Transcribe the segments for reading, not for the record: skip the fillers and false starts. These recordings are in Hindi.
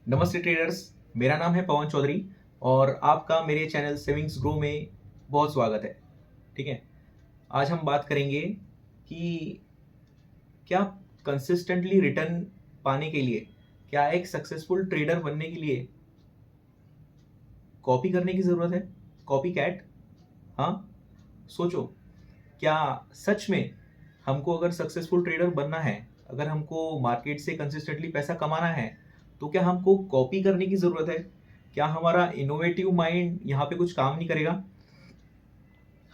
नमस्ते ट्रेडर्स। मेरा नाम है पवन चौधरी और आपका मेरे चैनल सेविंग्स ग्रो में बहुत स्वागत है। ठीक है, आज हम बात करेंगे कि क्या कंसिस्टेंटली रिटर्न पाने के लिए, क्या एक सक्सेसफुल ट्रेडर बनने के लिए कॉपी करने की ज़रूरत है? Copy cat? हाँ, सोचो, क्या सच में हमको अगर सक्सेसफुल ट्रेडर बनना है, अगर हमको मार्केट से कंसिस्टेंटली पैसा कमाना है, तो क्या हमको कॉपी करने की ज़रूरत है? क्या हमारा इनोवेटिव माइंड यहाँ पे कुछ काम नहीं करेगा?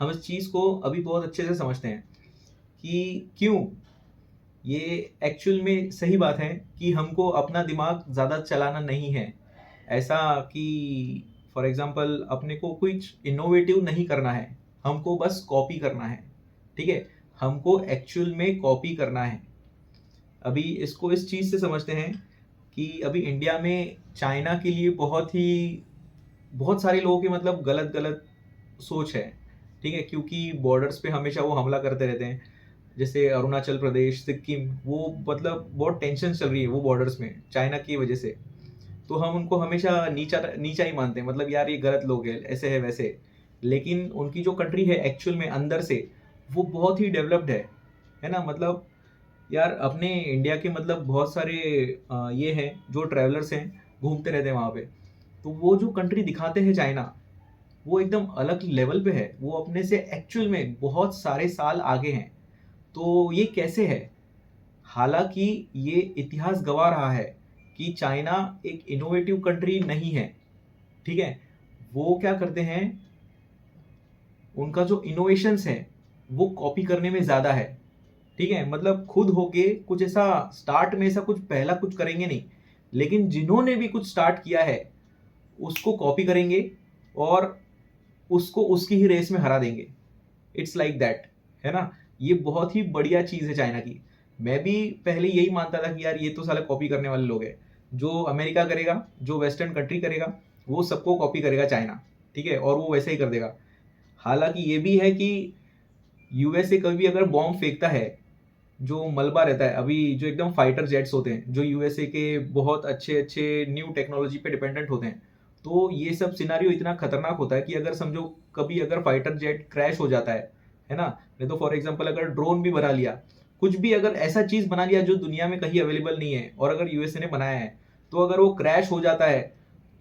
हम इस चीज़ को अभी बहुत अच्छे से समझते हैं कि क्यों ये एक्चुअल में सही बात है कि हमको अपना दिमाग ज़्यादा चलाना नहीं है। ऐसा कि फॉर एग्जांपल अपने को कुछ इनोवेटिव नहीं करना है, हमको बस कॉपी करना है। ठीक है, हमको एक्चुअल में कॉपी करना है। अभी इसको इस चीज़ से समझते हैं कि अभी इंडिया में चाइना के लिए बहुत सारे लोगों की मतलब गलत गलत सोच है। ठीक है, क्योंकि बॉर्डर्स पे हमेशा वो हमला करते रहते हैं। जैसे अरुणाचल प्रदेश, सिक्किम, वो मतलब बहुत टेंशन चल रही है वो बॉर्डर्स में चाइना की वजह से। तो हम उनको हमेशा नीचा नीचा ही मानते हैं, मतलब यार ये गलत लोग हैं, ऐसे है वैसे। लेकिन उनकी जो कंट्री है एक्चुअल में अंदर से वो बहुत ही डेवलप्ड है ना। मतलब यार अपने इंडिया के मतलब बहुत सारे ये हैं जो ट्रैवलर्स हैं, घूमते रहते हैं वहाँ पे। तो वो जो कंट्री दिखाते हैं चाइना, वो एकदम अलग लेवल पे है। वो अपने से एक्चुअल में बहुत सारे साल आगे हैं। तो ये कैसे है? हालांकि ये इतिहास गवा रहा है कि चाइना एक इनोवेटिव कंट्री नहीं है। ठीक है, वो क्या करते हैं, उनका जो इनोवेशंस है वो कॉपी करने में ज़्यादा है। ठीक है, मतलब खुद होके कुछ ऐसा स्टार्ट में ऐसा कुछ पहला कुछ करेंगे नहीं, लेकिन जिन्होंने भी कुछ स्टार्ट किया है उसको कॉपी करेंगे और उसको उसकी ही रेस में हरा देंगे। इट्स लाइक दैट, है ना। ये बहुत ही बढ़िया चीज़ है चाइना की। मैं भी पहले यही मानता था कि यार ये तो साला कॉपी करने वाले लोग हैं। जो अमेरिका करेगा, जो वेस्टर्न कंट्री करेगा, वो सबको कॉपी करेगा चाइना। ठीक है, और वो वैसे ही कर देगा। हालांकि ये भी है कि यूएसए कभी अगर बॉम्ब फेंकता है, जो मलबा रहता है अभी, जो एकदम फाइटर जेट्स होते हैं, जो यूएसए के बहुत अच्छे अच्छे न्यू टेक्नोलॉजी पे डिपेंडेंट होते हैं, तो ये सब सिनारियो इतना खतरनाक होता है कि अगर समझो कभी अगर फाइटर जेट क्रैश हो जाता है ना। नहीं तो फॉर एग्जांपल अगर ड्रोन भी बना लिया, कुछ भी अगर ऐसा चीज बना लिया जो दुनिया में कहीं अवेलेबल नहीं है और अगर यूएसए ने बनाया है, तो अगर वो क्रैश हो जाता है,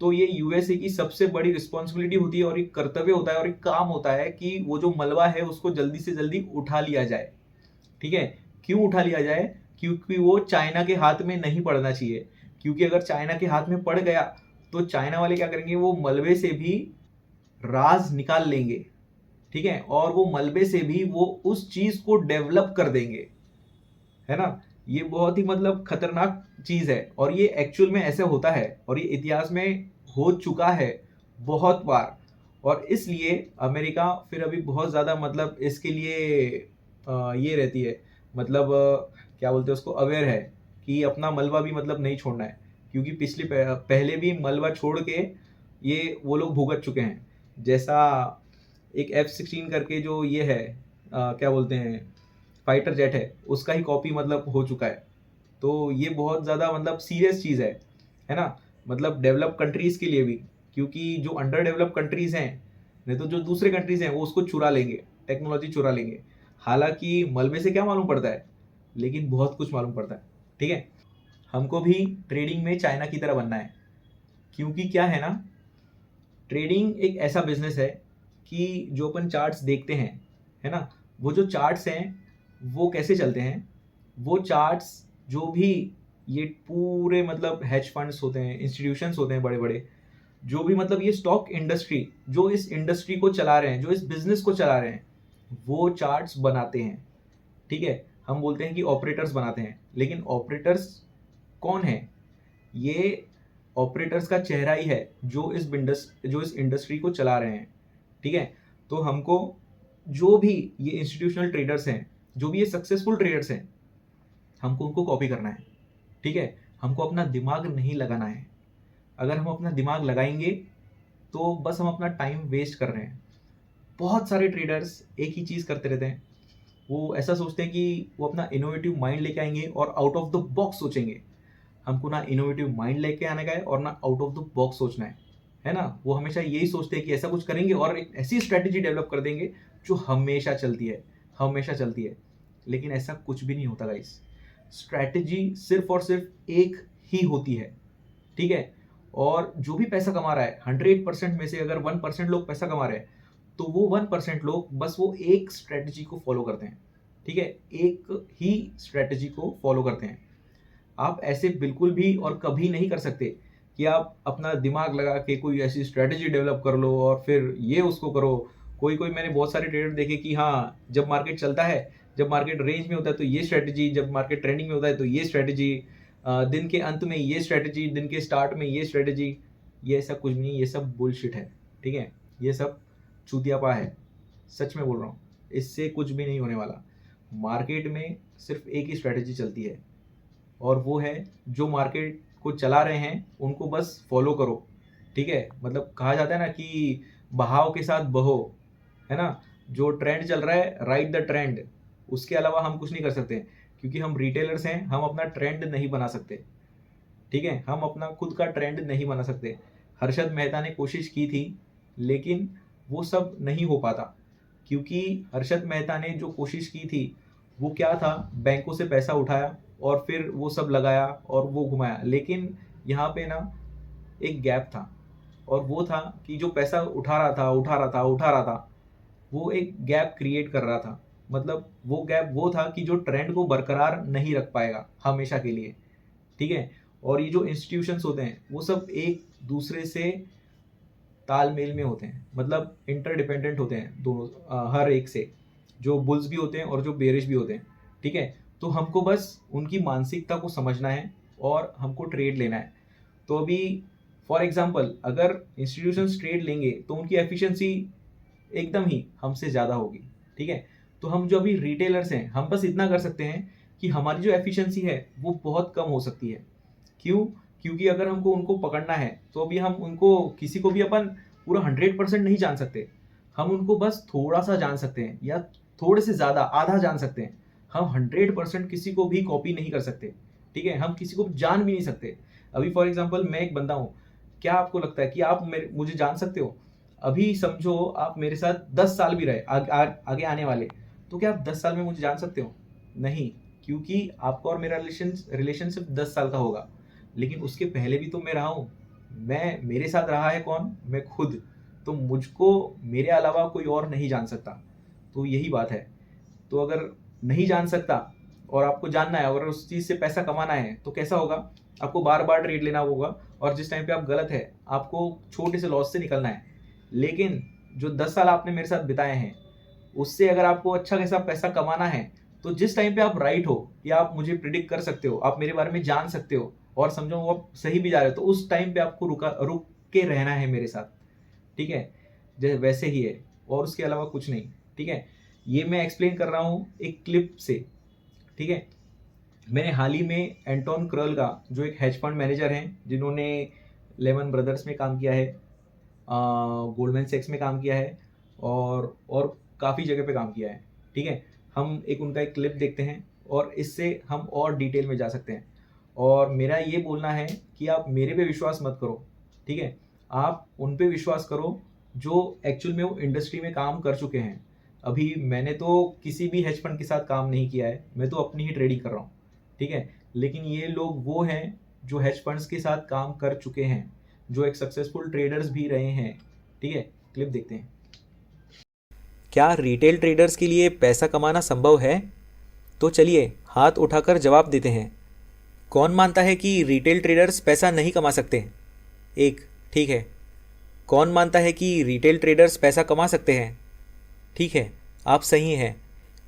तो ये यूएसए की सबसे बड़ी रिस्पॉन्सिबिलिटी होती है और एक कर्तव्य होता है और एक काम होता है कि वो जो मलबा है उसको जल्दी से जल्दी उठा लिया जाए। ठीक है, क्यों उठा लिया जाए? क्योंकि वो चाइना के हाथ में नहीं पड़ना चाहिए। क्योंकि अगर चाइना के हाथ में पड़ गया तो चाइना वाले क्या करेंगे, वो मलबे से भी राज निकाल लेंगे। ठीक है, और वो मलबे से भी वो उस चीज को डेवलप कर देंगे, है ना। ये बहुत ही मतलब खतरनाक चीज है और ये एक्चुअल में ऐसे होता है और ये इतिहास में हो चुका है बहुत बार। और इसलिए अमेरिका फिर अभी बहुत ज़्यादा मतलब इसके लिए ये रहती है, मतलब क्या बोलते हैं उसको, अवेयर है कि अपना मलबा भी मतलब नहीं छोड़ना है। क्योंकि पहले भी मलबा छोड़ के ये वो लोग भुगत चुके हैं। जैसा एक F-16 करके जो ये है, क्या बोलते हैं, फाइटर जेट है, उसका ही कॉपी मतलब हो चुका है। तो ये बहुत ज़्यादा मतलब सीरियस चीज़ है ना। मतलब डेवलप कंट्रीज़ के लिए भी, क्योंकि जो अंडर डेवलप कंट्रीज़ हैं, नहीं तो जो दूसरे कंट्रीज़ हैं वो उसको चुरा लेंगे, टेक्नोलॉजी चुरा लेंगे। हालांकि मलबे से क्या मालूम पड़ता है, लेकिन बहुत कुछ मालूम पड़ता है। ठीक है, हमको भी ट्रेडिंग में चाइना की तरह बनना है। क्योंकि क्या है ना, ट्रेडिंग एक ऐसा बिजनेस है कि जो अपन चार्ट्स देखते हैं, है ना, वो जो चार्ट्स हैं वो कैसे चलते हैं, वो चार्ट्स जो भी ये पूरे मतलब हेज फंड्स होते हैं, इंस्टीट्यूशंस होते हैं बड़े बड़े, जो भी मतलब ये स्टॉक इंडस्ट्री, जो इस इंडस्ट्री को चला रहे हैं, जो इस बिजनेस को चला रहे हैं, वो चार्ट्स बनाते हैं। ठीक है, हम बोलते हैं कि ऑपरेटर्स बनाते हैं, लेकिन ऑपरेटर्स कौन है? ये ऑपरेटर्स का चेहरा ही है जो इस इंडस्ट्री को चला रहे हैं। ठीक है, तो हमको जो भी ये इंस्टीट्यूशनल ट्रेडर्स हैं, जो भी ये सक्सेसफुल ट्रेडर्स हैं, हमको उनको कॉपी करना है। ठीक है, हमको अपना दिमाग नहीं लगाना है। अगर हम अपना दिमाग लगाएंगे तो बस हम अपना टाइम वेस्ट कर रहे हैं। बहुत सारे ट्रेडर्स एक ही चीज़ करते रहते हैं। वो ऐसा सोचते हैं कि वो अपना इनोवेटिव माइंड लेके आएंगे और आउट ऑफ द बॉक्स सोचेंगे। हमको ना इनोवेटिव माइंड लेके आने का है और ना आउट ऑफ द बॉक्स सोचना है ना। वो हमेशा यही सोचते हैं कि ऐसा कुछ करेंगे और एक ऐसी स्ट्रैटेजी डेवलप कर देंगे जो हमेशा चलती है, हमेशा चलती है। लेकिन ऐसा कुछ भी नहीं होता गाइस। स्ट्रैटेजी सिर्फ और सिर्फ एक ही होती है, ठीक है। और जो भी पैसा कमा रहा है 100% में से अगर 1% लोग पैसा कमा रहे हैं तो वो 1% लोग बस वो एक स्ट्रैटेजी को फॉलो करते हैं, ठीक है। एक ही स्ट्रैटेजी को फॉलो करते हैं। आप ऐसे बिल्कुल भी और कभी नहीं कर सकते कि आप अपना दिमाग लगा के कोई ऐसी स्ट्रैटेजी डेवलप कर लो और फिर ये उसको करो। कोई कोई मैंने बहुत सारे ट्रेडर देखे कि हाँ, जब मार्केट चलता है, जब मार्केट रेंज में होता है तो ये स्ट्रैटेजी, जब मार्केट ट्रेंडिंग में होता है तो ये स्ट्रैटेजी, दिन के अंत में ये स्ट्रैटेजी, दिन के स्टार्ट में ये स्ट्रैटेजी। ये ऐसा कुछ नहीं, ये सब बुलशिट है, ठीक है। ये सब चूतियापा है, सच में बोल रहा हूँ। इससे कुछ भी नहीं होने वाला। मार्केट में सिर्फ एक ही स्ट्रैटेजी चलती है और वो है जो मार्केट को चला रहे हैं उनको बस फॉलो करो, ठीक है। मतलब कहा जाता है ना कि बहाव के साथ बहो, है ना। जो ट्रेंड चल रहा है, राइड द ट्रेंड। उसके अलावा हम कुछ नहीं कर सकते क्योंकि हम रिटेलर्स हैं। हम अपना ट्रेंड नहीं बना सकते, ठीक है। हम अपना खुद का ट्रेंड नहीं बना सकते। हर्षद मेहता ने कोशिश की थी लेकिन वो सब नहीं हो पाता क्योंकि हर्षद मेहता ने जो कोशिश की थी वो क्या था, बैंकों से पैसा उठाया और फिर वो सब लगाया और वो घुमाया। लेकिन यहाँ पे ना एक गैप था और वो था कि जो पैसा उठा रहा था वो एक गैप क्रिएट कर रहा था। मतलब वो गैप वो था कि जो ट्रेंड को बरकरार नहीं रख पाएगा हमेशा के लिए, ठीक है। और ये जो इंस्टीट्यूशंस होते हैं वो सब एक दूसरे से तालमेल में होते हैं, मतलब इंटरडिपेंडेंट होते हैं दोनों, हर एक से। जो बुल्स भी होते हैं और जो बेरिश भी होते हैं, ठीक है। तो हमको बस उनकी मानसिकता को समझना है और हमको ट्रेड लेना है। तो अभी फॉर एग्जांपल अगर इंस्टीट्यूशंस ट्रेड लेंगे तो उनकी एफिशिएंसी एकदम ही हमसे ज़्यादा होगी, ठीक है। तो हम जो अभी रिटेलर्स हैं हम बस इतना कर सकते हैं कि हमारी जो एफिशिएंसी है वो बहुत कम हो सकती है। क्यों? क्योंकि अगर हमको उनको पकड़ना है तो अभी हम उनको किसी को भी अपन पूरा 100% नहीं जान सकते। हम उनको बस थोड़ा सा जान सकते हैं या थोड़े से ज़्यादा आधा जान सकते हैं। हम 100% किसी को भी कॉपी नहीं कर सकते, ठीक है। हम किसी को जान भी नहीं सकते। अभी फॉर एग्जांपल मैं एक बंदा हूँ, क्या आपको लगता है कि आप मुझे जान सकते हो? अभी समझो आप मेरे साथ 10 साल भी रहे आगे आने वाले, तो क्या आप 10 साल में मुझे जान सकते हो? नहीं, क्योंकि आपका और मेरा रिलेशनशिप 10 साल का होगा। लेकिन उसके पहले भी तो मैं रहा हूँ। मेरे साथ रहा है कौन? मैं खुद। तो मुझको मेरे अलावा कोई और नहीं जान सकता। तो यही बात है। तो अगर नहीं जान सकता और आपको जानना है, अगर उस चीज़ से पैसा कमाना है तो कैसा होगा? आपको बार बार ट्रेड लेना होगा और जिस टाइम पे आप गलत है आपको छोटे से लॉस से निकलना है। लेकिन जो 10 साल आपने मेरे साथ बिताए हैं उससे अगर आपको अच्छा खासा पैसा कमाना है तो जिस टाइम पे आप राइट हो या आप मुझे प्रिडिक्ट कर सकते हो, आप मेरे बारे में जान सकते हो और समझो वो आप सही भी जा रहे हो, तो उस टाइम पे आपको रुक के रहना है मेरे साथ, ठीक है। जैसे वैसे ही है और उसके अलावा कुछ नहीं, ठीक है। ये मैं एक्सप्लेन कर रहा हूँ एक क्लिप से, ठीक है। मैंने हाल ही में एंटोन क्रल का, जो एक हेज फंड मैनेजर हैं जिन्होंने लेमन ब्रदर्स में काम किया है, गोल्डमैन सैक्स में काम किया है और काफ़ी जगह पे काम किया है, ठीक है। हम उनका एक क्लिप देखते हैं और इससे हम और डिटेल में जा सकते हैं। और मेरा ये बोलना है कि आप मेरे पे विश्वास मत करो, ठीक है। आप उन पे विश्वास करो जो एक्चुअल में वो इंडस्ट्री में काम कर चुके हैं। अभी मैंने तो किसी भी हेज फंड के साथ काम नहीं किया है, मैं तो अपनी ही ट्रेडिंग कर रहा हूँ, ठीक है। लेकिन ये लोग वो हैं जो हेज फंड्स के साथ काम कर चुके हैं, जो एक सक्सेसफुल ट्रेडर्स भी रहे हैं, ठीक है। क्लिप देखते हैं। क्या रिटेल ट्रेडर्स के लिए पैसा कमाना संभव है? तो चलिए हाथ उठाकर जवाब देते हैं। कौन मानता है कि रिटेल ट्रेडर्स पैसा नहीं कमा सकते? एक, ठीक है। कौन मानता है कि रिटेल ट्रेडर्स पैसा कमा सकते हैं? ठीक है, आप सही हैं।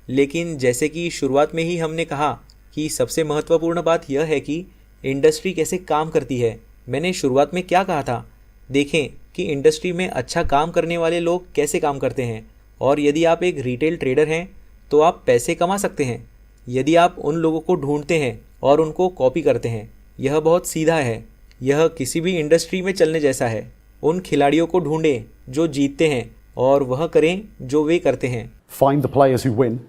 लेकिन जैसे कि शुरुआत में ही हमने कहा कि सबसे महत्वपूर्ण बात यह है कि इंडस्ट्री कैसे काम करती है। मैंने शुरुआत में क्या कहा था? देखें कि इंडस्ट्री में अच्छा काम करने वाले लोग कैसे काम करते हैं। और यदि आप एक रिटेल ट्रेडर हैं तो आप पैसे कमा सकते हैं यदि आप उन लोगों को ढूंढते हैं और उनको कॉपी करते हैं। यह बहुत सीधा है। यह किसी भी इंडस्ट्री में चलने जैसा है। उन खिलाड़ियों को ढूंढें जो जीतते हैं और वह करें जो वे करते हैं। Find the players who win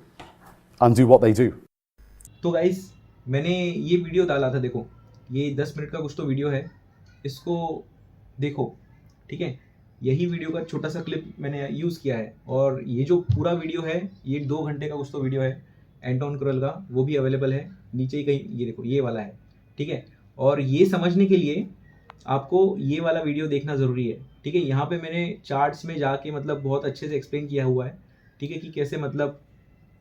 and do what they do. तो गाइस, मैंने ये वीडियो डाला था, देखो ये 10 मिनट का कुछ तो वीडियो है, इसको देखो, ठीक है। यही वीडियो का छोटा सा क्लिप मैंने यूज़ किया है, और ये जो पूरा वीडियो है ये 2 घंटे का कुछ तो वीडियो है एंटोन क्रल का, वो भी अवेलेबल है नीचे ही कहीं, ये देखो ये वाला है, ठीक है। और ये समझने के लिए आपको ये वाला वीडियो देखना ज़रूरी है, ठीक है। यहाँ पे मैंने चार्ट्स में जाके मतलब बहुत अच्छे से एक्सप्लेन किया हुआ है, ठीक है, कि कैसे मतलब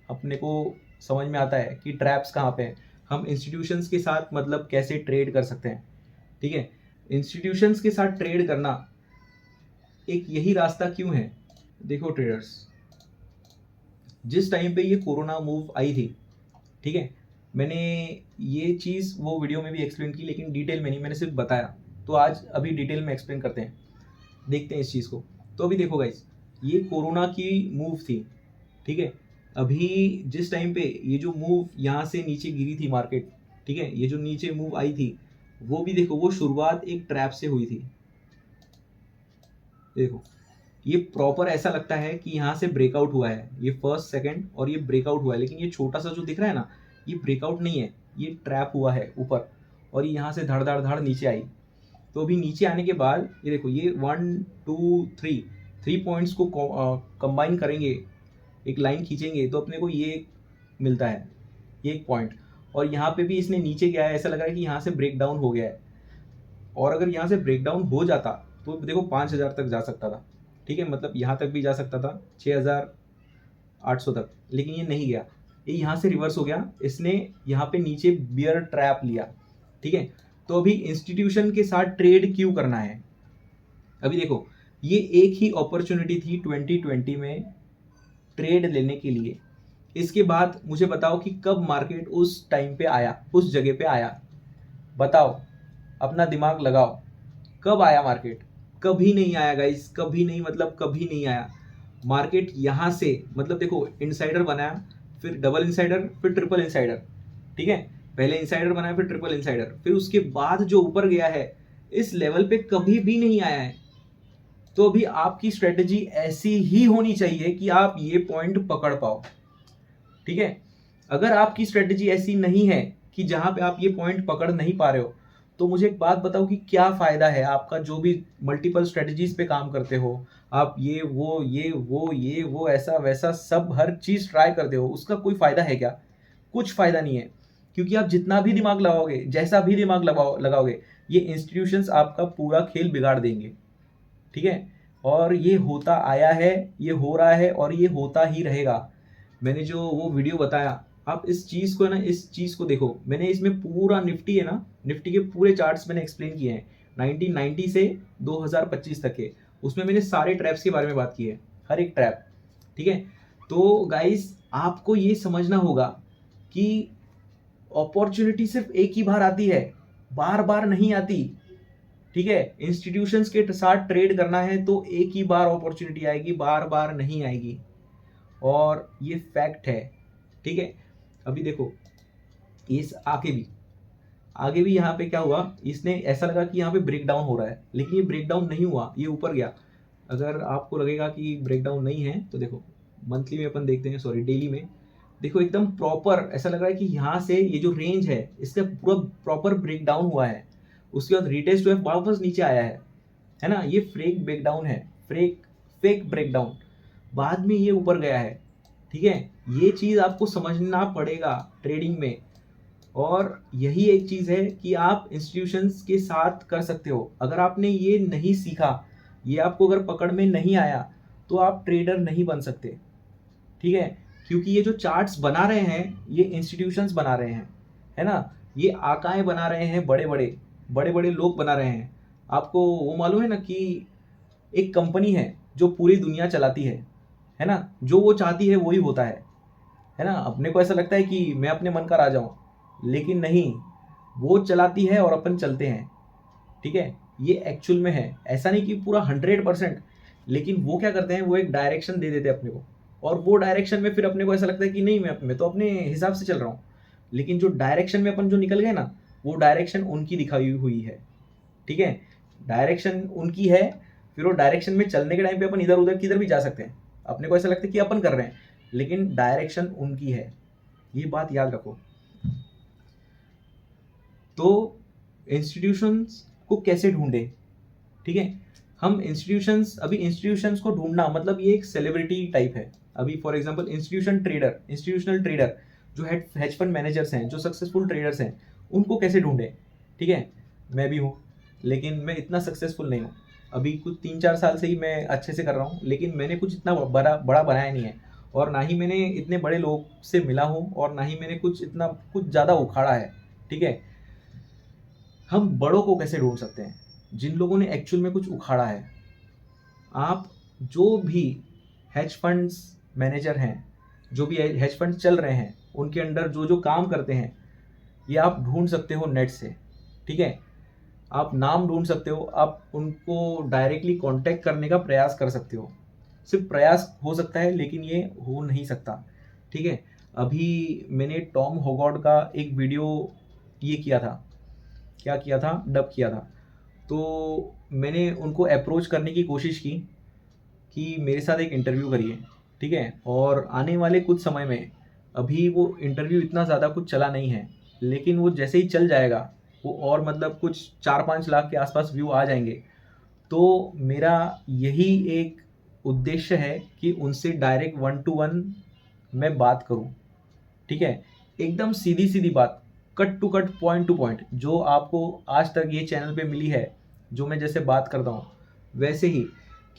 अपने को समझ में आता है कि ट्रैप्स कहाँ पे हैं, हम इंस्टीट्यूशंस के साथ मतलब कैसे ट्रेड कर सकते हैं, ठीक है। इंस्टीट्यूशंस के साथ ट्रेड करना एक यही रास्ता क्यों है। देखो ट्रेडर्स, जिस टाइम पे ये कोरोना मूव आई थी, ठीक है, मैंने ये चीज़ वो वीडियो में भी एक्सप्लेन की, लेकिन डिटेल में नहीं, मैंने सिर्फ बताया। तो आज अभी डिटेल में एक्सप्लेन करते हैं, देखते हैं इस चीज़ को। तो अभी देखो गाइस, ये कोरोना की मूव थी, ठीक है। अभी जिस टाइम पे ये जो मूव यहाँ से नीचे गिरी थी मार्केट, ठीक है, ये जो नीचे मूव आई थी, वो भी देखो, वो शुरुआत एक ट्रैप से हुई थी। देखो ये प्रॉपर ऐसा लगता है कि यहाँ से ब्रेकआउट हुआ है, ये फर्स्ट सेकंड और ये ब्रेकआउट हुआ है, लेकिन ये छोटा सा जो दिख रहा है ना, ये ब्रेकआउट नहीं है, ये ट्रैप हुआ है ऊपर, और ये यहाँ से धड़ धड़ धड़ नीचे आई। तो अभी नीचे आने के बाद ये देखो, ये 1 2 3 पॉइंट्स को कंबाइन करेंगे, एक लाइन खींचेंगे तो अपने को ये मिलता है, ये एक पॉइंट। और यहाँ पे भी इसने नीचे गया है, ऐसा लग रहा है कि यहाँ से ब्रेक डाउन हो गया है, और अगर यहाँ से ब्रेक डाउन हो जाता तो देखो 5000 तक जा सकता था, ठीक है, मतलब यहाँ तक भी जा सकता था 6800 तक, लेकिन ये नहीं गया, ये यहाँ से रिवर्स हो गया, इसने यहाँ पे नीचे बियर ट्रैप लिया, ठीक है। तो अभी इंस्टीट्यूशन के साथ ट्रेड क्यों करना है। अभी देखो, ये एक ही अपॉर्चुनिटी थी 2020 में ट्रेड लेने के लिए। इसके बाद मुझे बताओ कि कब मार्केट उस टाइम पे आया, उस जगह पे आया, बताओ, अपना दिमाग लगाओ, कब आया मार्केट। कभी नहीं आया गाइस, कभी नहीं, मतलब कभी नहीं आया मार्केट यहाँ से। मतलब देखो, इनसाइडर बनाया, फिर डबल इनसाइडर, फिर ट्रिपल इनसाइडर, ठीक है, पहले इनसाइडर बनाया, फिर ट्रिपल इनसाइडर, फिर उसके बाद जो ऊपर गया है, इस लेवल पे कभी भी नहीं आया है। तो अभी आपकी स्ट्रेटजी ऐसी ही होनी चाहिए कि आप ये पॉइंट पकड़ पाओ, ठीक है। अगर आपकी स्ट्रेटजी ऐसी नहीं है कि जहां पे आप ये पॉइंट पकड़ नहीं पा रहे हो, तो मुझे एक बात बताओ कि क्या फायदा है आपका, जो भी मल्टीपल स्ट्रेटजीज पे काम करते हो आप, ये वो ऐसा वैसा सब हर चीज ट्राई करते हो, उसका कोई फायदा है क्या। कुछ फायदा नहीं है, क्योंकि आप जितना भी दिमाग लगाओगे, जैसा भी दिमाग लगाओगे, ये इंस्टीट्यूशंस आपका पूरा खेल बिगाड़ देंगे, ठीक है। और ये होता आया है, ये हो रहा है, और ये होता ही रहेगा। मैंने जो वो वीडियो बताया, आप इस चीज़ को है ना, इस चीज़ को देखो, मैंने इसमें पूरा निफ्टी है ना, निफ्टी के पूरे चार्ट्स मैंने एक्सप्लेन किए हैं 1990 से 2025 तक के, उसमें मैंने सारे ट्रैप्स के बारे में बात की है, हर एक ट्रैप, ठीक है। तो गाइस, आपको ये समझना होगा कि अपॉर्चुनिटी सिर्फ एक ही बार आती है, बार बार नहीं आती, ठीक है। इंस्टीट्यूशंस के साथ ट्रेड करना है तो एक ही बार अपॉर्चुनिटी आएगी, बार बार नहीं आएगी, और ये फैक्ट है, ठीक है। अभी देखो, इस आगे भी यहाँ पे क्या हुआ, इसने ऐसा लगा कि यहाँ पे ब्रेक डाउन हो रहा है, लेकिन ये ब्रेक डाउन नहीं हुआ, ये ऊपर गया। अगर आपको लगेगा कि ब्रेक डाउन नहीं है तो देखो, मंथली में अपन देखते हैं, सॉरी डेली में देखो, एकदम प्रॉपर ऐसा लग रहा है कि यहाँ से ये जो रेंज है, इसका पूरा प्रॉपर ब्रेक डाउन हुआ है। उसके बाद रिटेस्ट जो है वापस नीचे आया है ना, ये फेक ब्रेक डाउन है, फेक ब्रेक डाउन, बाद में ये ऊपर गया है, ठीक है। ये चीज़ आपको समझना पड़ेगा ट्रेडिंग में, और यही एक चीज़ है कि आप इंस्टीट्यूशंस के साथ कर सकते हो। अगर आपने ये नहीं सीखा, ये आपको अगर पकड़ में नहीं आया, तो आप ट्रेडर नहीं बन सकते, ठीक है। क्योंकि ये जो चार्ट्स बना रहे हैं, ये इंस्टीट्यूशंस बना रहे हैं, है ना, ये आकाएं बना रहे हैं, बड़े बड़े लोग बना रहे हैं। आपको वो मालूम है ना कि एक कंपनी है जो पूरी दुनिया चलाती है ना, जो वो चाहती है वही होता है ना। अपने को ऐसा लगता है कि मैं अपने मन का राजा हूँ, लेकिन नहीं, वो चलाती है और अपन चलते हैं, ठीक है। ये एक्चुअल में है, ऐसा नहीं कि पूरा 100%, लेकिन वो क्या करते हैं, वो एक डायरेक्शन दे देते हैं अपने को, और वो डायरेक्शन में फिर अपने को ऐसा लगता है कि नहीं, मैं तो अपने हिसाब से चल रहा हूँ, लेकिन जो डायरेक्शन में अपन जो निकल गए ना, वो डायरेक्शन उनकी दिखाई हुई है, ठीक है। डायरेक्शन उनकी है, फिर वो डायरेक्शन में चलने के टाइम पे अपन इधर उधर किधर भी जा सकते हैं, अपने को ऐसा लगता है कि अपन कर रहे हैं, लेकिन डायरेक्शन उनकी है, ये बात याद रखो। तो इंस्टीट्यूशंस को कैसे ढूंढें, ठीक है। हम इंस्टीट्यूशंस को ढूंढना मतलब ये एक सेलिब्रिटी टाइप है। अभी फॉर एग्जांपल इंस्टीट्यूशनल ट्रेडर जो हेज फंड मैनेजर्स हैं, जो सक्सेसफुल ट्रेडर्स हैं, उनको कैसे ढूंढें, ठीक है। मैं भी हूँ, लेकिन मैं इतना सक्सेसफुल नहीं हूँ। अभी कुछ 3-4 साल से ही मैं अच्छे से कर रहा हूँ, लेकिन मैंने कुछ इतना बड़ा बनाया नहीं है, और ना ही मैंने इतने बड़े लोग से मिला हूँ, और ना ही मैंने कुछ ज़्यादा उखाड़ा है, ठीक है। हम बड़ों को कैसे ढूंढ सकते हैं, जिन लोगों ने एक्चुअल में कुछ उखाड़ा है। आप जो भी हेज फंड्स मैनेजर हैं, जो भी हेज फंड चल रहे हैं, उनके अंडर जो जो काम करते हैं, ये आप ढूंढ सकते हो नेट से, ठीक है। आप नाम ढूंढ सकते हो, आप उनको डायरेक्टली कांटेक्ट करने का प्रयास कर सकते हो। सिर्फ प्रयास हो सकता है, लेकिन ये हो नहीं सकता, ठीक है। अभी मैंने टॉम होगॉर्ड का एक वीडियो ये किया था, क्या किया था, डब किया था। तो मैंने उनको अप्रोच करने की कोशिश की कि मेरे साथ एक इंटरव्यू करिए, ठीक है। और आने वाले कुछ समय में, अभी वो इंटरव्यू इतना ज़्यादा कुछ चला नहीं है, लेकिन वो जैसे ही चल जाएगा, वो और मतलब कुछ 4-5 लाख के आसपास व्यू आ जाएंगे। तो मेरा यही एक उद्देश्य है कि उनसे डायरेक्ट 1 to 1 मैं बात करूं, ठीक है। एकदम सीधी सीधी बात, cut to cut, point to point, जो आपको आज तक ये चैनल पे मिली है, जो मैं जैसे बात करता हूँ वैसे ही,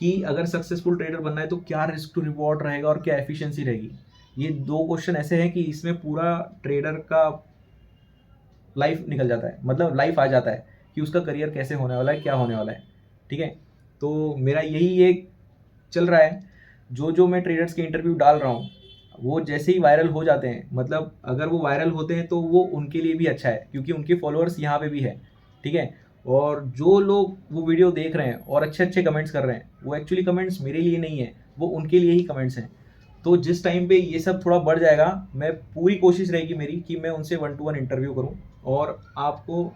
कि अगर सक्सेसफुल ट्रेडर बनना है तो क्या रिस्क टू रिवॉर्ड रहेगा और क्या एफिशिएंसी रहेगी। ये 2 क्वेश्चन ऐसे हैं कि इसमें पूरा ट्रेडर का लाइफ निकल जाता है, मतलब लाइफ आ जाता है कि उसका करियर कैसे होने वाला है, क्या होने वाला है, ठीक है। तो मेरा यही एक चल रहा है, जो जो मैं ट्रेडर्स के इंटरव्यू डाल रहा हूँ, वो जैसे ही वायरल हो जाते हैं, मतलब अगर वो वायरल होते हैं तो वो उनके लिए भी अच्छा है, क्योंकि उनके फॉलोअर्स यहाँ पे भी है, ठीक है। और जो लोग वो वीडियो देख रहे हैं और अच्छे अच्छे कमेंट्स कर रहे हैं, वो एक्चुअली कमेंट्स मेरे लिए नहीं है, वो उनके लिए ही कमेंट्स हैं। तो जिस टाइम पे ये सब थोड़ा बढ़ जाएगा, मैं पूरी कोशिश रहेगी मेरी कि मैं उनसे 1 to 1 इंटरव्यू करूं, और आपको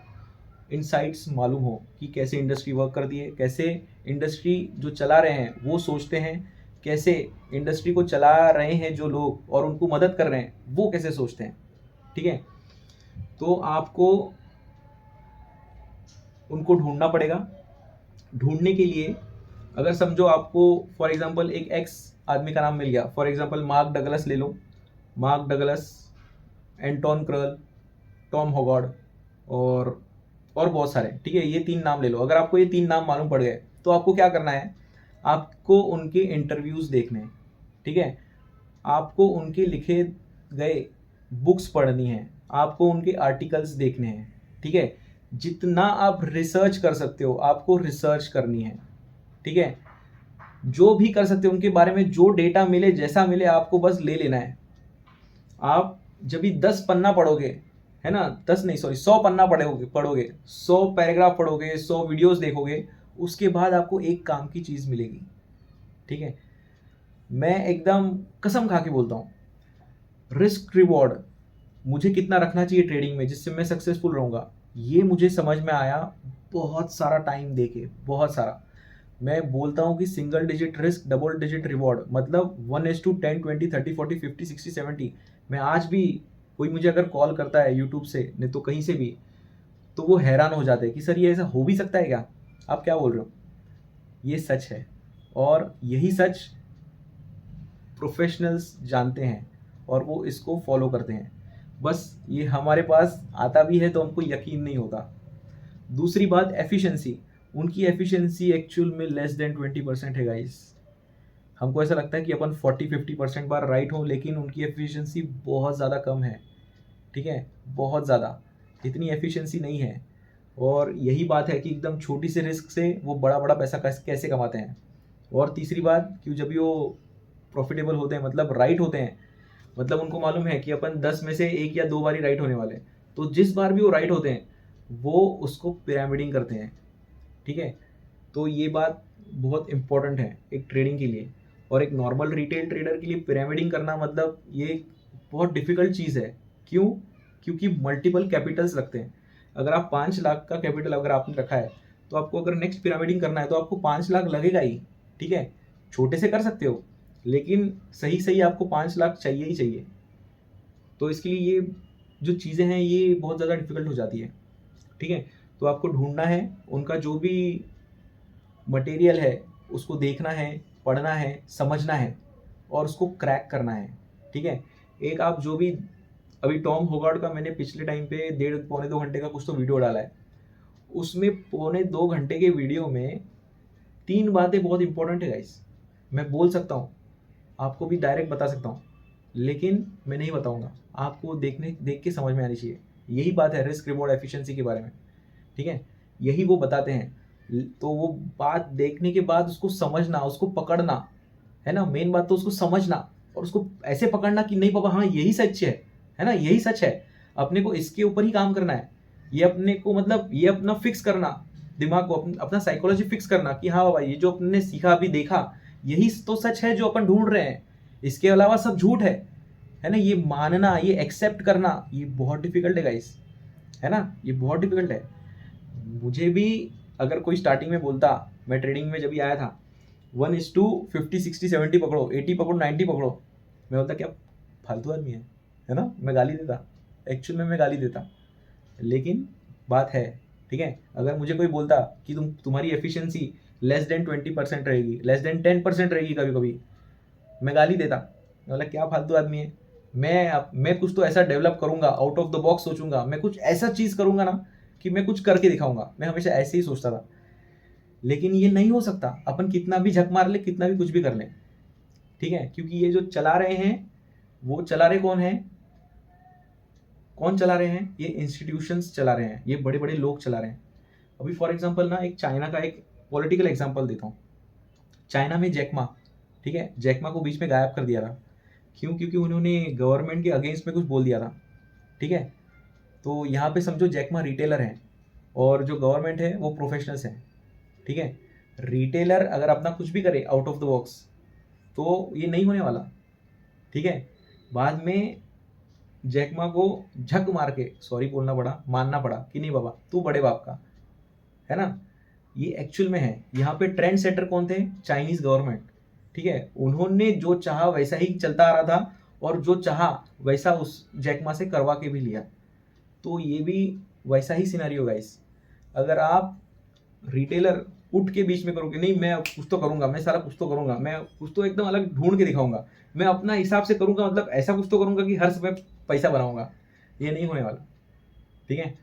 इनसाइट्स मालूम हो कि कैसे इंडस्ट्री वर्क करती है, कैसे इंडस्ट्री जो चला रहे हैं वो सोचते हैं, कैसे इंडस्ट्री को चला रहे हैं जो लोग और उनको मदद कर रहे हैं वो कैसे सोचते हैं, ठीक है। तो आपको उनको ढूंढना पड़ेगा। ढूंढने के लिए, अगर समझो आपको फॉर एग्जांपल एक एक्स आदमी का नाम मिल गया, फॉर एग्जांपल मार्क डगलस ले लो, Mark Douglas, Anton Kreil, Tom Hougaard, और बहुत सारे, ठीक है। ये 3 नाम ले लो। अगर आपको ये 3 नाम मालूम पड़ गए, तो आपको क्या करना है, आपको उनके इंटरव्यूज़ देखने हैं, ठीक है। आपको उनके लिखे गए बुक्स पढ़नी है, आपको उनके आर्टिकल्स देखने हैं, ठीक है। जितना आप रिसर्च कर सकते हो आपको रिसर्च करनी है, ठीक है। जो भी कर सकते हो उनके बारे में, जो डेटा मिले, जैसा मिले, आपको बस ले लेना है। आप जब भी 10 पन्ना पढ़ोगे, है ना, 10 नहीं, सॉरी, 100 पन्ना पढ़ोगे, 100 पैराग्राफ पढ़ोगे, 100 वीडियोस देखोगे, उसके बाद आपको एक काम की चीज़ मिलेगी, ठीक है। मैं एकदम कसम खा के बोलता हूँ, रिस्क रिवॉर्ड मुझे कितना रखना चाहिए ट्रेडिंग में जिससे मैं सक्सेसफुल रहूँगा, ये मुझे समझ में आया बहुत सारा टाइम देके, बहुत सारा। मैं बोलता हूँ कि single digit risk, double digit reward, मतलब 1:10, 20, 30, 40, 50, 60, 70। मैं आज भी, कोई मुझे अगर कॉल करता है यूट्यूब से, नहीं तो कहीं से भी, तो वो हैरान हो जाते हैं कि सर ये ऐसा हो भी सकता है क्या, आप क्या बोल रहे हो। ये सच है, और यही सच प्रोफेशनल्स जानते हैं और वो इसको फॉलो करते हैं। बस ये हमारे पास आता भी है तो हमको यकीन नहीं होता। दूसरी बात, एफिशिएंसी। उनकी एफिशिएंसी एक्चुअल में लेस देन 20% है गाइस। हमको ऐसा लगता है कि अपन 40-50% बार राइट हो, लेकिन उनकी एफिशिएंसी बहुत ज़्यादा कम है, ठीक है, बहुत ज़्यादा, इतनी एफिशिएंसी नहीं है। और यही बात है कि एकदम छोटी से रिस्क से वो बड़ा बड़ा पैसा कैसे कमाते हैं। और तीसरी बात, कि जब भी वो प्रॉफिटेबल होते हैं, मतलब राइट होते हैं, मतलब उनको मालूम है कि अपन 10 में से 1 या 2 बार ही राइट होने वाले हैं, तो जिस बार भी वो राइट होते हैं वो उसको पिरामिडिंग करते हैं, ठीक है। तो ये बात बहुत इंपॉर्टेंट है एक ट्रेडिंग के लिए, और एक नॉर्मल रिटेल ट्रेडर के लिए पिरामिडिंग करना मतलब ये बहुत डिफिकल्ट चीज़ है। क्यों? क्योंकि मल्टीपल कैपिटल्स रखते हैं। अगर आप 5 लाख का कैपिटल अगर आपने रखा है, तो आपको अगर नेक्स्ट पिरामिडिंग करना है तो आपको 5 लाख लगेगा ही, ठीक है। छोटे से कर सकते हो, लेकिन सही सही आपको 5 लाख चाहिए ही चाहिए। तो इसके लिए ये जो चीज़ें हैं ये बहुत ज़्यादा डिफिकल्ट हो जाती है, ठीक है। तो आपको ढूंढना है, उनका जो भी मटेरियल है उसको देखना है, पढ़ना है, समझना है और उसको क्रैक करना है। ठीक है, एक आप जो भी अभी टॉम होगार्ड का मैंने पिछले टाइम पे 1.5 पौने 2 घंटे का कुछ तो वीडियो डाला है, उसमें 1.5 पौने 2 घंटे के वीडियो में 3 बातें बहुत इंपॉर्टेंट है गाइस। मैं बोल सकता हूँ, आपको भी डायरेक्ट बता सकता हूँ, लेकिन मैं नहीं बताऊँगा, आपको देख के समझ में आनी चाहिए। यही बात है रिस्क रिवॉर्ड एफिशिएंसी के बारे में। ठीक है, यही वो बताते हैं। तो वो बात देखने के बाद उसको समझना, उसको पकड़ना है ना। मेन बात तो उसको समझना और उसको ऐसे पकड़ना कि नहीं बाबा हाँ यही सच है ना, यही सच है। अपने को इसके ऊपर ही काम करना है। ये अपने को मतलब ये अपना फिक्स करना, दिमाग को अपना साइकोलॉजी फिक्स करना कि हाँ बाबा ये जो अपने सीखा अभी देखा यही तो सच है जो अपन ढूंढ रहे हैं, इसके अलावा सब झूठ है ना। ये मानना, ये एक्सेप्ट करना, ये बहुत डिफिकल्ट है गाइस, है ना, ये बहुत डिफिकल्ट है। मुझे भी अगर कोई स्टार्टिंग में बोलता, मैं ट्रेडिंग में जब भी आया था 1:50 60 70 पकड़ो, 80 पकड़ो, 90 पकड़ो, मैं बोलता क्या फालतू आदमी है ना, मैं गाली देता, एक्चुअल में मैं गाली देता। लेकिन बात है, ठीक है, अगर मुझे कोई बोलता कि तुम्हारी एफिशिएंसी लेस देन 20% रहेगी, लेस देन 10% रहेगी कभी कभी, मैं गाली देता। मतलब क्या फालतू आदमी है। मैं कुछ तो ऐसा डेवलप करूंगा, आउट ऑफ द बॉक्स सोचूंगा, मैं कुछ ऐसा चीज़ करूंगा ना कि मैं कुछ करके दिखाऊंगा। मैं हमेशा ऐसे ही सोचता था, लेकिन ये नहीं हो सकता। अपन कितना भी झक मार ले, कितना भी कुछ भी कर ले, ठीक है, क्योंकि ये जो चला रहे हैं, वो चला रहे कौन चला रहे हैं? ये इंस्टीट्यूशंस चला रहे हैं, ये बड़े बड़े लोग चला रहे हैं। अभी फॉर एग्जांपल ना, एक चाइना का एक पॉलिटिकल एग्जांपल देता हूँ। चाइना में जैकमा, ठीक है, जैकमा को बीच में गायब कर दिया था। क्यों? क्योंकि उन्होंने गवर्नमेंट के अगेंस्ट में कुछ बोल दिया था। ठीक है, तो यहाँ पे समझो जैकमा रिटेलर है और जो गवर्नमेंट है वो प्रोफेशनल्स हैं। ठीक है, रिटेलर अगर अपना कुछ भी करे आउट ऑफ द बॉक्स तो ये नहीं होने वाला। ठीक है, बाद में जैकमा को झक मार के सॉरी बोलना पड़ा, मानना पड़ा कि नहीं बाबा तू बड़े बाप का है ना। ये एक्चुअल में है। यहाँ पे ट्रेंड सेटर कौन थे? Chinese government. ठीक है, उन्होंने जो चाहा वैसा ही चलता आ रहा था और जो चाहा वैसा उस जैकमा से करवा के भी लिया। तो ये भी वैसा ही सिनेरियो गाइस। अगर आप रिटेलर उठ के बीच में करोगे, नहीं मैं कुछ तो करूंगा, मैं सारा कुछ तो करूंगा, मैं कुछ तो एकदम अलग ढूंढ के दिखाऊंगा, मैं अपना हिसाब से करूंगा, मतलब ऐसा कुछ तो करूंगा कि हर समय पैसा बनाऊंगा, ये नहीं होने वाला। ठीक है,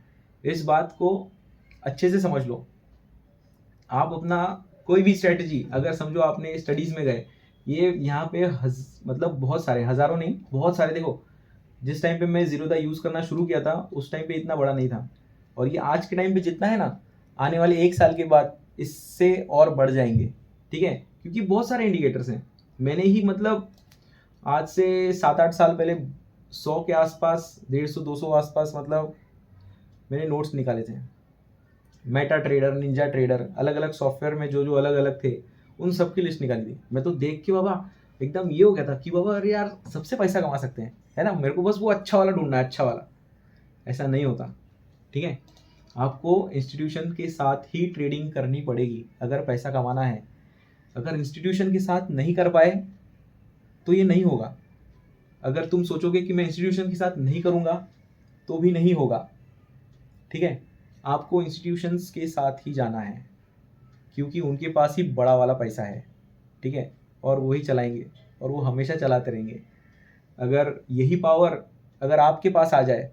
इस बात को अच्छे से समझ लो। आप अपना कोई भी स्ट्रेटजी, अगर समझो आपने स्टडीज में गए, ये यहाँ पे मतलब बहुत सारे, हजारों नहीं बहुत सारे, देखो जिस टाइम पे मैं जीरोधा यूज़ करना शुरू किया था उस टाइम पे इतना बड़ा नहीं था, और ये आज के टाइम पे जितना है ना, आने वाले 1 साल के बाद इससे और बढ़ जाएंगे। ठीक है, क्योंकि बहुत सारे इंडिकेटर्स हैं। मैंने ही मतलब आज से 7-8 साल पहले 100 के आसपास, 150-200 आसपास, मतलब मैंने नोट्स निकाले थे। मेटा ट्रेडर, निंजा ट्रेडर, अलग अलग सॉफ्टवेयर में जो जो अलग अलग थे उन सब की लिस्ट निकाली थी। मैं तो देख के बाबा एकदम ये हो गया था कि बाबा अरे यार सबसे पैसा कमा सकते हैं, है ना, मेरे को बस वो अच्छा वाला ढूंढना है, अच्छा वाला। ऐसा नहीं होता। ठीक है, आपको इंस्टीट्यूशन के साथ ही ट्रेडिंग करनी पड़ेगी अगर पैसा कमाना है। अगर इंस्टीट्यूशन के साथ नहीं कर पाए तो ये नहीं होगा। अगर तुम सोचोगे कि मैं इंस्टीट्यूशन के साथ नहीं करूँगा तो भी नहीं होगा। ठीक है, आपको इंस्टीट्यूशंस के साथ ही जाना है, क्योंकि उनके पास ही बड़ा वाला पैसा है। ठीक है, और वही चलाएंगे और वो हमेशा चलाते रहेंगे। अगर यही पावर अगर आपके पास आ जाए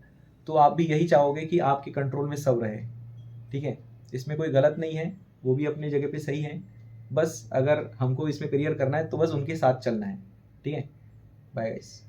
तो आप भी यही चाहोगे कि आपके कंट्रोल में सब रहे। ठीक है, इसमें कोई गलत नहीं है, वो भी अपनी जगह पे सही है। बस अगर हमको इसमें करियर करना है तो बस उनके साथ चलना है। ठीक है, बाय गाइस।